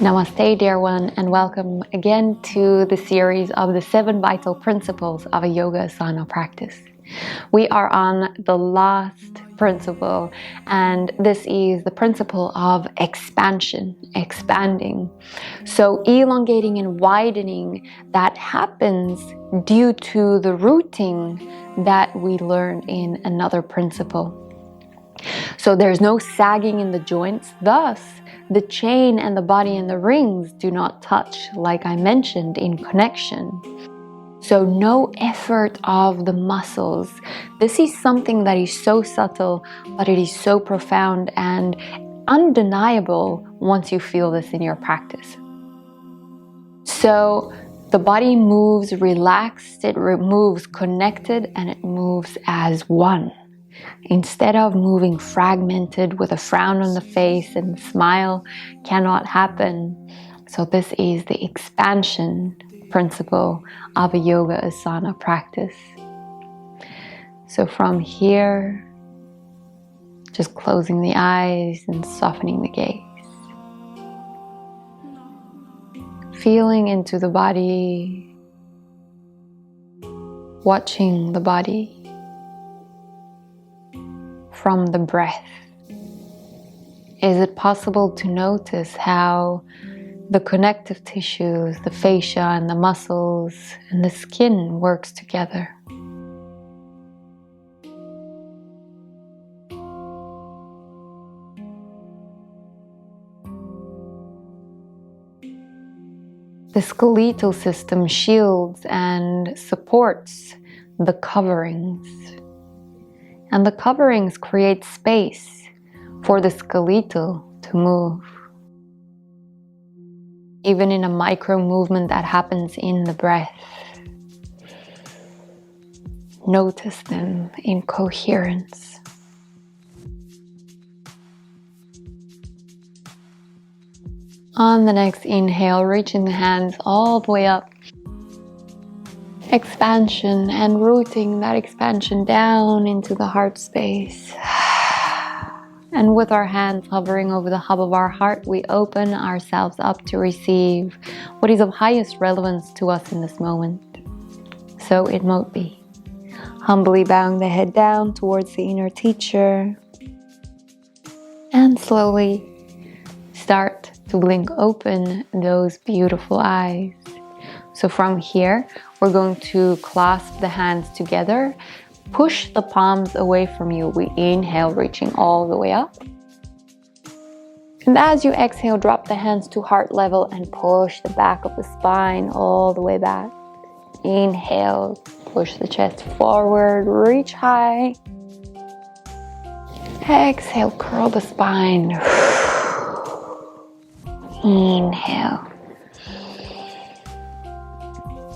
Namaste, dear one, and welcome again to the series of the 7 vital principles of a yoga asana practice. We are on the last principle, and this is the principle of expansion, expanding. So elongating and widening, that happens due to the rooting that we learned in another principle. So there's no sagging in the joints, thus the chain and the body and the rings do not touch, like I mentioned, in connection. So no effort of the muscles. This is something that is so subtle, but it is so profound and undeniable once you feel this in your practice. So the body moves relaxed, it moves connected, and it moves as one. Instead of moving fragmented with a frown on the face and smile cannot happen. So this is the expansion principle of a yoga asana practice. So from here, just closing the eyes and softening the gaze. Feeling into the body, watching the body. From the breath. Is it possible to notice how the connective tissues, the fascia and the muscles and the skin works together? The skeletal system shields and supports the coverings. And the coverings create space for the skeletal to move. Even in a micro movement that happens in the breath. Notice them in coherence. On the next inhale, reaching the hands all the way up. Expansion and rooting that expansion down into the heart space. And with our hands hovering over the hub of our heart, we open ourselves up to receive what is of highest relevance to us in this moment. So it mote be. Humbly bowing the head down towards the inner teacher. And slowly start to blink open those beautiful eyes. So from here, we're going to clasp the hands together, push the palms away from you. We inhale, reaching all the way up. And as you exhale, drop the hands to heart level and push the back of the spine all the way back. Inhale, push the chest forward, reach high. Exhale, curl the spine. Inhale.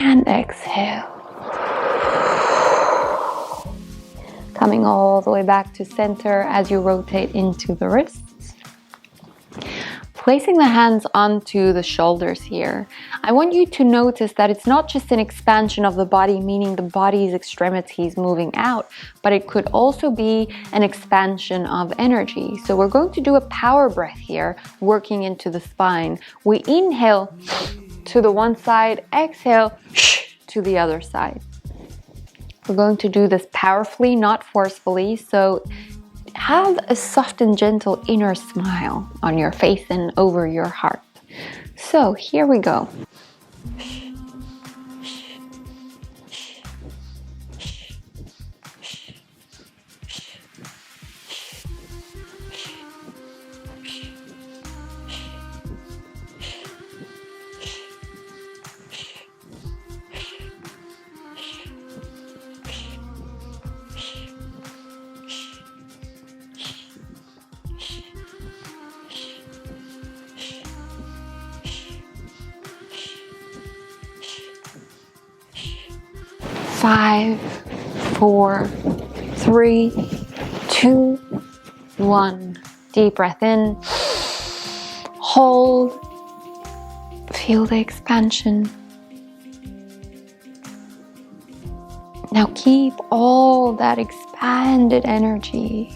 And exhale. Coming all the way back to center as you rotate into the wrists. Placing the hands onto the shoulders here. I want you to notice that it's not just an expansion of the body, meaning the body's extremities moving out, but it could also be an expansion of energy. So we're going to do a power breath here, working into the spine. We inhale to the one side, exhale to the other side. We're going to do this powerfully, not forcefully, so have a soft and gentle inner smile on your face and over your heart. So here we go. Five, 4, 3, 2, 1. Deep breath in. Hold. Feel the expansion. Now keep all that expanded energy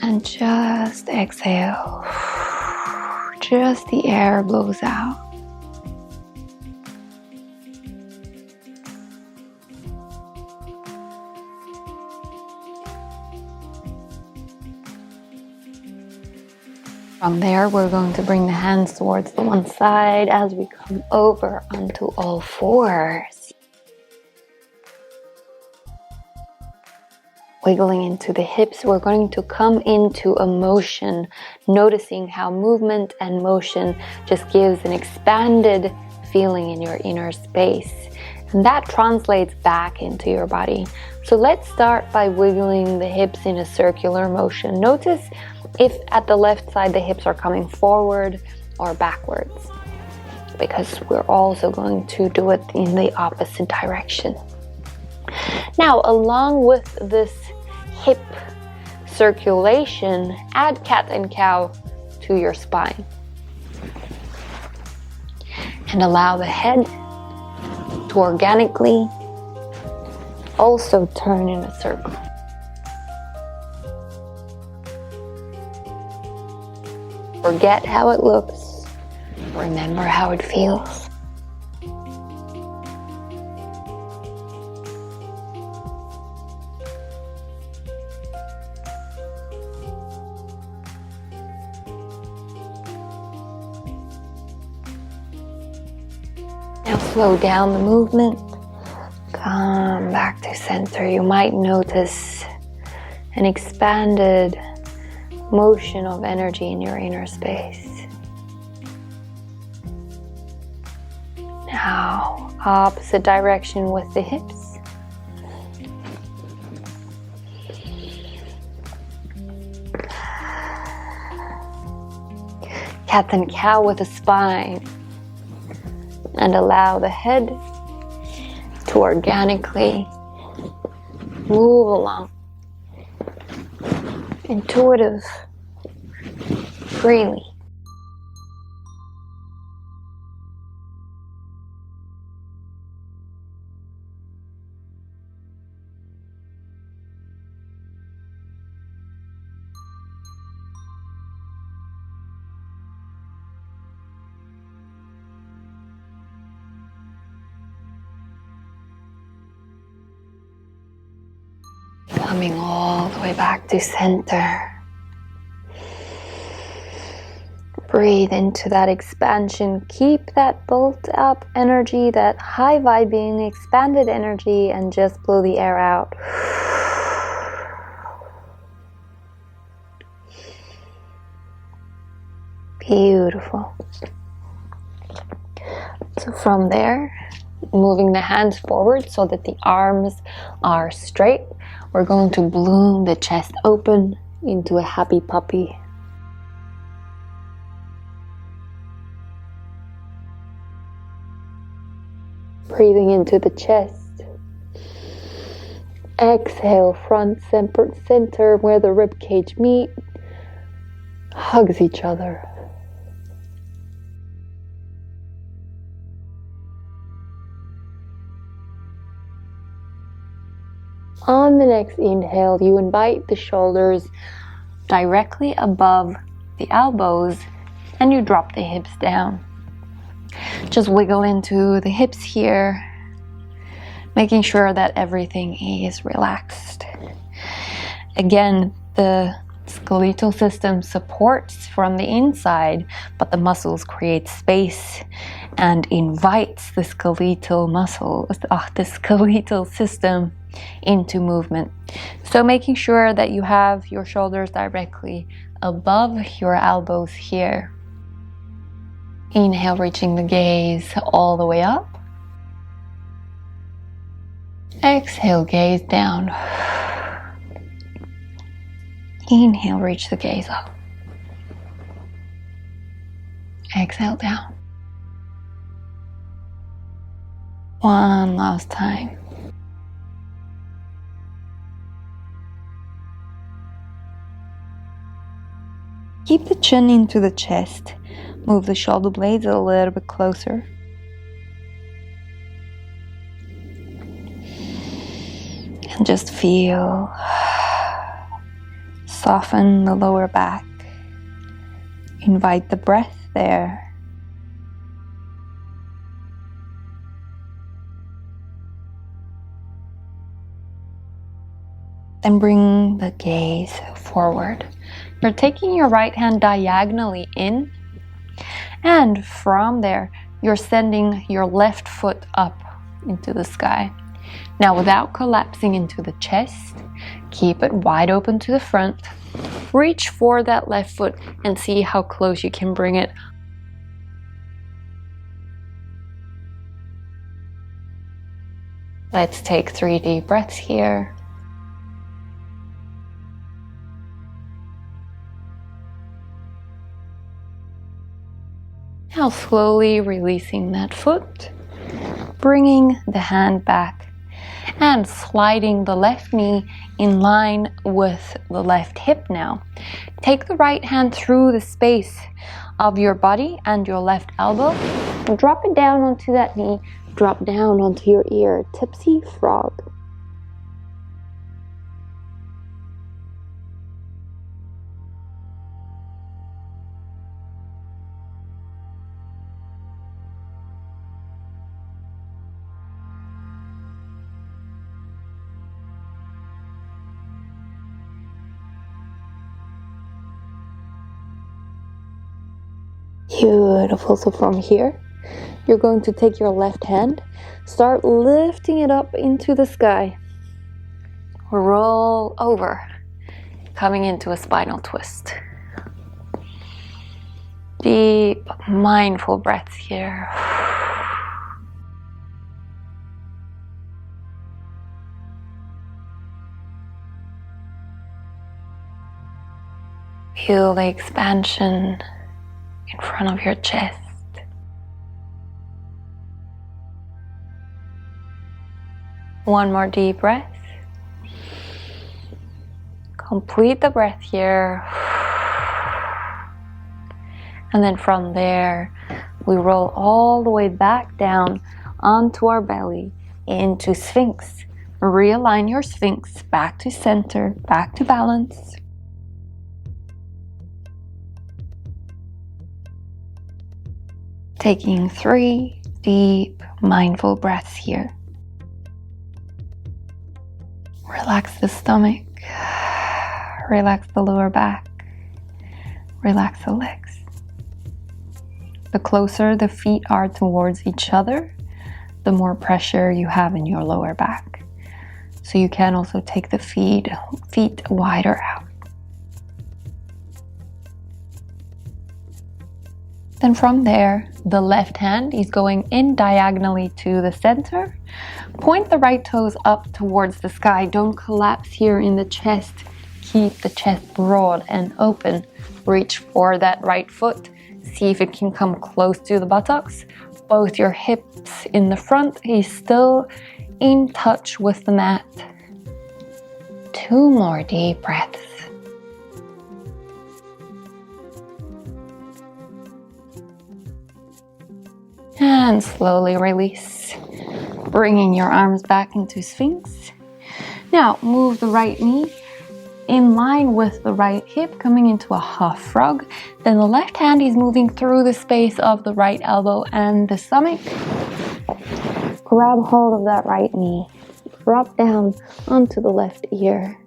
and just exhale. just the air blows out. From there, we're going to bring the hands towards the one side as we come over onto all fours. Wiggling into the hips, we're going to come into a motion, noticing how movement and motion just gives an expanded feeling in your inner space. And that translates back into your body. So let's start by wiggling the hips in a circular motion. Notice if at the left side the hips are coming forward or backwards, because we're also going to do it in the opposite direction. Now, along with this hip circulation, add cat and cow to your spine. And allow the head to organically also turn in a circle. Forget how it looks. Remember how it feels. Now slow down the movement. Come back to center. You might notice an expanded motion of energy in your inner space. Now, opposite direction with the hips. Cat and cow with the spine. And allow the head to organically move along. Intuitive, freely. Coming all the way back to center. Breathe into that expansion. Keep that built up energy, that high vibing, expanded energy, and just blow the air out. Beautiful. So from there, moving the hands forward so that the arms are straight, we're going to bloom the chest open into a happy puppy. Breathing into the chest. Exhale, front center where the rib cage meet, hugs each other. On the next inhale, you invite the shoulders directly above the elbows and you drop the hips down. Just wiggle into the hips here, making sure that everything is relaxed. Again, the skeletal system supports from the inside, but the muscles create space and invites the skeletal system into movement. So making sure that you have your shoulders directly above your elbows here. Inhale, reaching the gaze all the way up. Exhale, gaze down. Inhale, reach the gaze up. Exhale, down. One last time. Keep the chin into the chest. Move the shoulder blades a little bit closer. And just feel. Soften the lower back. Invite the breath there. Then bring the gaze forward. You're taking your right hand diagonally in, and from there, you're sending your left foot up into the sky. Now, without collapsing into the chest, keep it wide open to the front. Reach for that left foot and see how close you can bring it. Let's take 3 deep breaths here. Now slowly releasing that foot, bringing the hand back and sliding the left knee in line with the left hip now. Take the right hand through the space of your body and your left elbow and drop it down onto that knee, drop down onto your ear, tipsy frog. Beautiful. So from here, you're going to take your left hand, start lifting it up into the sky. Roll over, coming into a spinal twist. Deep, mindful breaths here. Feel the expansion in front of your chest. One more deep breath. Complete the breath here. And then from there, we roll all the way back down onto our belly into Sphinx. Realign your Sphinx back to center, back to balance. Taking 3 deep, mindful breaths here. Relax the stomach, relax the lower back, relax the legs. The closer the feet are towards each other, the more pressure you have in your lower back. So you can also take the feet wider out. Then from there, the left hand is going in diagonally to the center. Point the right toes up towards the sky. Don't collapse here in the chest. Keep the chest broad and open. Reach for that right foot. See if it can come close to the buttocks. Both your hips in the front is still in touch with the mat. 2 more deep breaths. And slowly release, bringing your arms back into Sphinx. Now move the right knee in line with the right hip, coming into a half frog. Then the left hand is moving through the space of the right elbow and the stomach. Grab hold of that right knee, drop down onto the left ear.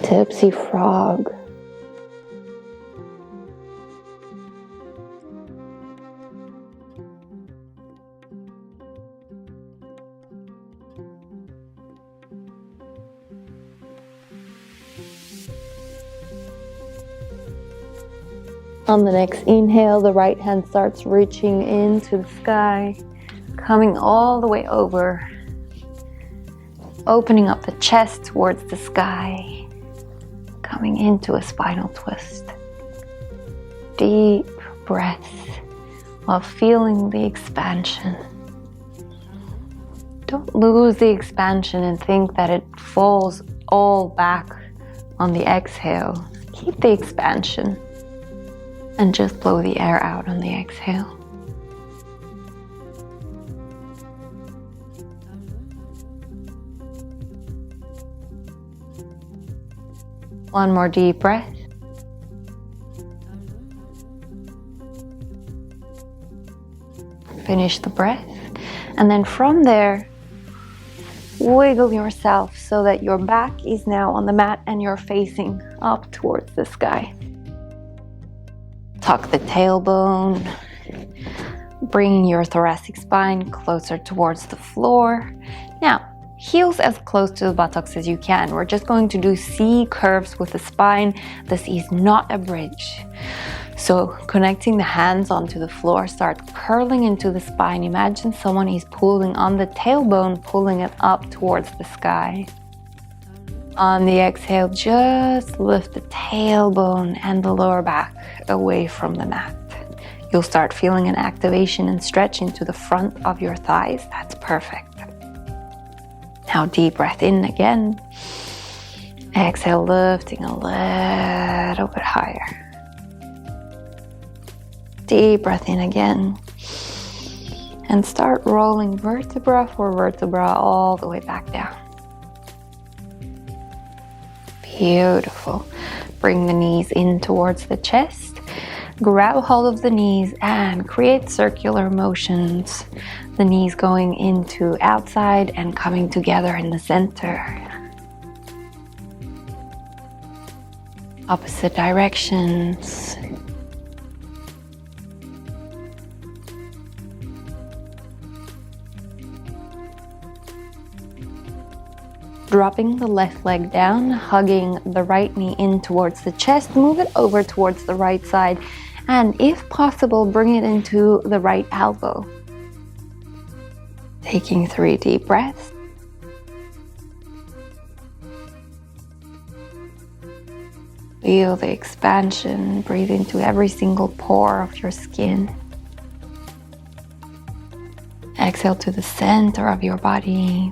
Tipsy frog. On the next inhale, the right hand starts reaching into the sky, coming all the way over, opening up the chest towards the sky, coming into a spinal twist. Deep breaths while feeling the expansion. Don't lose the expansion and think that it falls all back on the exhale. Keep the expansion. And just blow the air out on the exhale. One more deep breath. finish the breath. And then from there, wiggle yourself so that your back is now on the mat and you're facing up towards the sky. Tuck the tailbone, bringing your thoracic spine closer towards the floor. Now, heels as close to the buttocks as you can. We're just going to do C curves with the spine. This is not a bridge. So connecting the hands onto the floor, start curling into the spine. Imagine someone is pulling on the tailbone, pulling it up towards the sky. On the exhale, just lift the tailbone and the lower back away from the mat. You'll start feeling an activation and stretch into the front of your thighs. That's perfect. Now deep breath in again. Exhale, lifting a little bit higher. Deep breath in again. And start rolling vertebra for vertebra all the way back down. Beautiful. Bring the knees in towards the chest. Grab hold of the knees and create circular motions. The knees going into outside and coming together in the center. Opposite directions. Dropping the left leg down, hugging the right knee in towards the chest, move it over towards the right side, and if possible, bring it into the right elbow. Taking 3 deep breaths. Feel the expansion, breathe into every single pore of your skin. Exhale to the center of your body.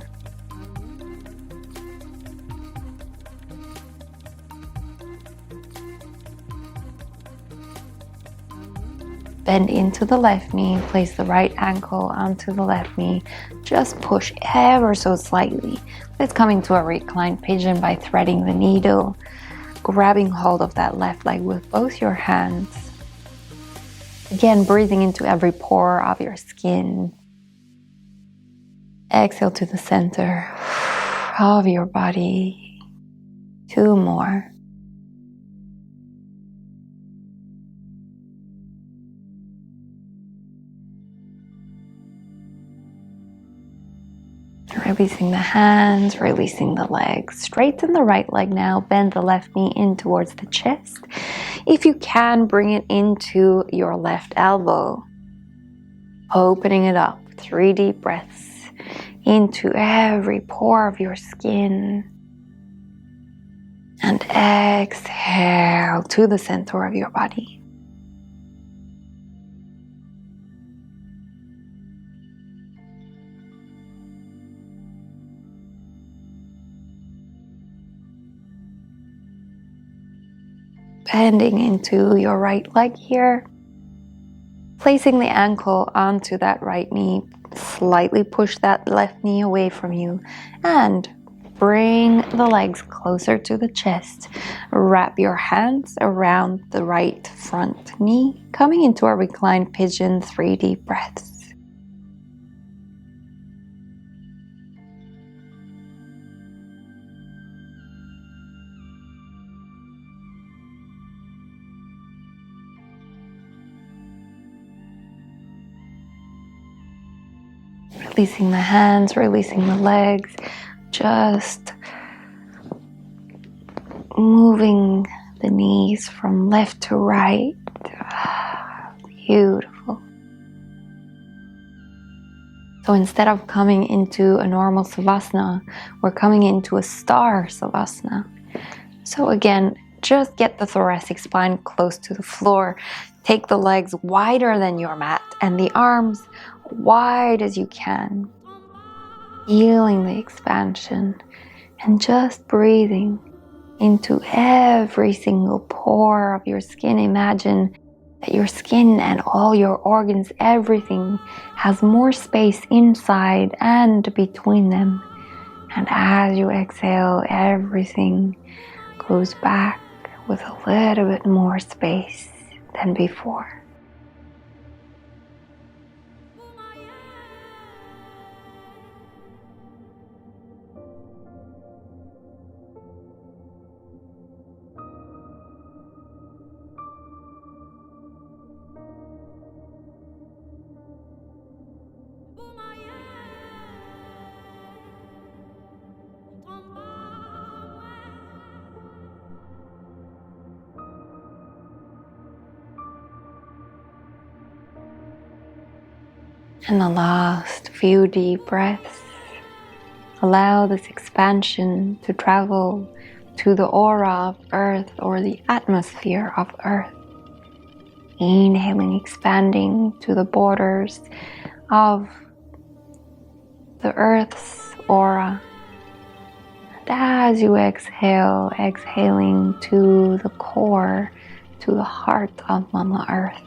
Bend into the left knee, place the right ankle onto the left knee. Just push ever so slightly. Let's come into a reclined pigeon by threading the needle, grabbing hold of that left leg with both your hands. Again, breathing into every pore of your skin. Exhale to the center of your body. 2 more. Releasing the hands, releasing the legs. Straighten the right leg now. Bend the left knee in towards the chest. If you can, bring it into your left elbow. Opening it up. 3 deep breaths into every pore of your skin. And exhale to the center of your body. Bending into your right leg here. Placing the ankle onto that right knee. Slightly push that left knee away from you. And bring the legs closer to the chest. Wrap your hands around the right front knee. Coming into a reclined pigeon, 3 deep breaths. Releasing the hands, releasing the legs, just moving the knees from left to right. Beautiful. So instead of coming into a normal Savasana, we're coming into a star Savasana. So again, just get the thoracic spine close to the floor. Take the legs wider than your mat and the arms wide as you can. Feeling the expansion and just breathing into every single pore of your skin. Imagine that your skin and all your organs, everything has more space inside and between them. And as you exhale, everything goes back with a little bit more space than before. And the last few deep breaths, allow this expansion to travel to the aura of Earth or the atmosphere of Earth. Inhaling, expanding to the borders of the Earth's aura. And as you exhale, exhaling to the core, to the heart of Mama Earth.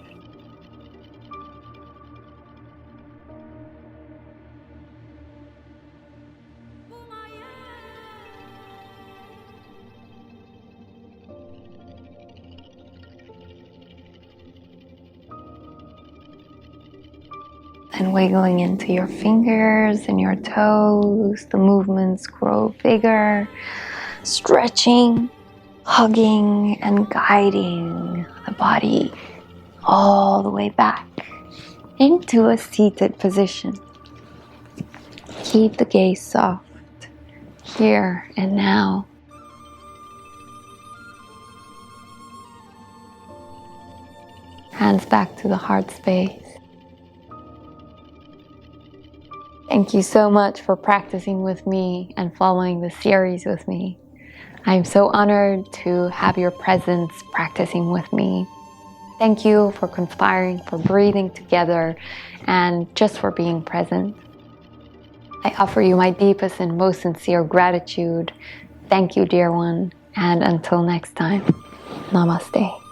And wiggling into your fingers and your toes, the movements grow bigger, stretching, hugging and guiding the body all the way back into a seated position. Keep the gaze soft, here and now. Hands back to the heart space. Thank you so much for practicing with me and following the series with me. I'm so honored to have your presence practicing with me. Thank you for conspiring, for breathing together, and just for being present. I offer you my deepest and most sincere gratitude. Thank you, dear one, and until next time, namaste.